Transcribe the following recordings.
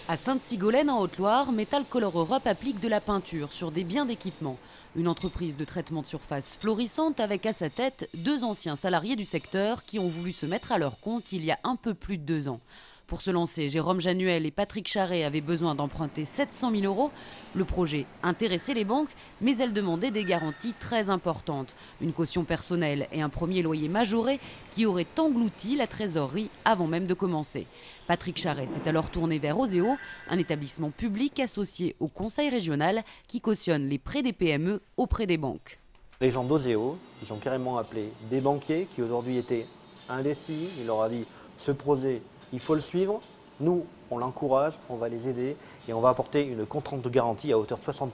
À Sainte-Sigolène en Haute-Loire, Metal Color Europe applique de la peinture sur des biens d'équipement. Une entreprise de traitement de surface florissante avec à sa tête 2 anciens salariés du secteur qui ont voulu se mettre à leur compte il y a un peu plus de 2 ans. Pour se lancer, Jérôme Januel et Patrick Charret avaient besoin d'emprunter 700 000 euros. Le projet intéressait les banques, mais elles demandaient des garanties très importantes. Une caution personnelle et un premier loyer majoré qui auraient englouti la trésorerie avant même de commencer. Patrick Charret s'est alors tourné vers Oseo, un établissement public associé au conseil régional qui cautionne les prêts des PME auprès des banques. Les gens d'Oseo, ils ont carrément appelé des banquiers qui aujourd'hui étaient indécis. Il leur a dit ce projet, il faut le suivre. Nous, on l'encourage, on va les aider et on va apporter une contrainte de garantie à hauteur de 60%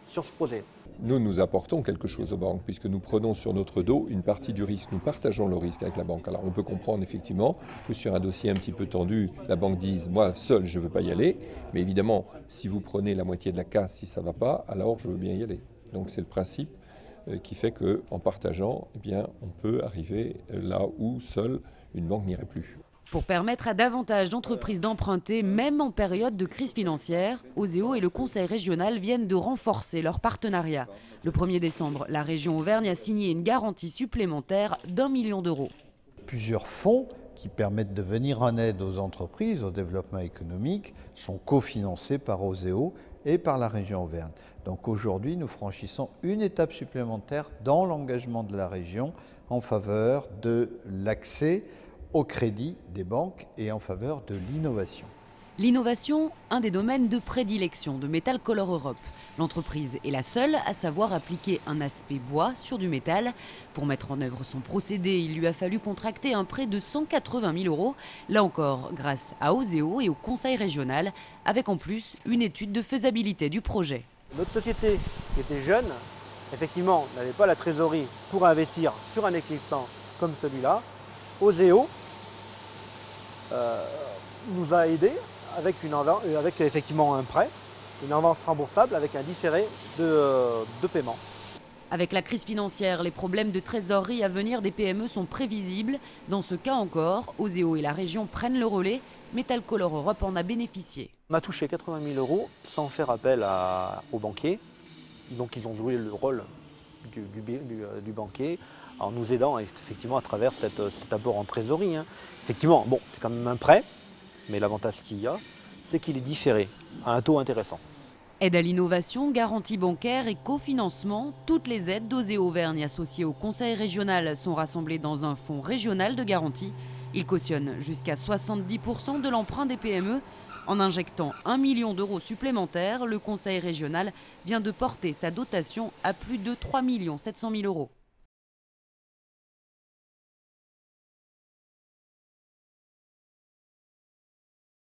sur ce projet. Nous apportons quelque chose aux banques puisque nous prenons sur notre dos une partie du risque. Nous partageons le risque avec la banque. Alors on peut comprendre effectivement que sur un dossier un petit peu tendu, la banque dise « moi seul je ne veux pas y aller ». Mais évidemment, si vous prenez la moitié de la casse, si ça ne va pas, alors je veux bien y aller. Donc c'est le principe qui fait qu'en partageant, eh bien, on peut arriver là où seule une banque n'irait plus. Pour permettre à davantage d'entreprises d'emprunter, même en période de crise financière, Oseo et le Conseil régional viennent de renforcer leur partenariat. Le 1er décembre, la région Auvergne a signé une garantie supplémentaire d'1 million d'euros. Plusieurs fonds qui permettent de venir en aide aux entreprises, au développement économique, sont cofinancés par Oseo et par la région Auvergne. Donc aujourd'hui, nous franchissons une étape supplémentaire dans l'engagement de la région en faveur de l'accès au crédit des banques et en faveur de l'innovation. L'innovation, un des domaines de prédilection de Metal Color Europe. L'entreprise est la seule à savoir appliquer un aspect bois sur du métal. Pour mettre en œuvre son procédé, il lui a fallu contracter un prêt de 180 000 euros. Là encore, grâce à Oseo et au Conseil régional, avec en plus une étude de faisabilité du projet. Notre société qui était jeune, effectivement, n'avait pas la trésorerie pour investir sur un équipement comme celui-là. Oseo nous a aidés avec effectivement un prêt, une avance remboursable avec un différé de paiement. Avec la crise financière, les problèmes de trésorerie à venir des PME sont prévisibles. Dans ce cas encore, Oseo et la région prennent le relais. Metal Color Europe en a bénéficié. On a touché 80 000 euros sans faire appel aux banquiers. Donc ils ont joué le rôle du banquier en nous aidant effectivement à travers cet apport en trésorerie. Effectivement, bon, c'est quand même un prêt, mais l'avantage qu'il y a, c'est qu'il est différé à un taux intéressant. Aide à l'innovation, garantie bancaire et cofinancement, toutes les aides d'Oseo Auvergne associées au conseil régional sont rassemblées dans un fonds régional de garantie. Il cautionne jusqu'à 70% de l'emprunt des PME. En injectant 1 million d'euros supplémentaires, le conseil régional vient de porter sa dotation à plus de 3 700 000 euros.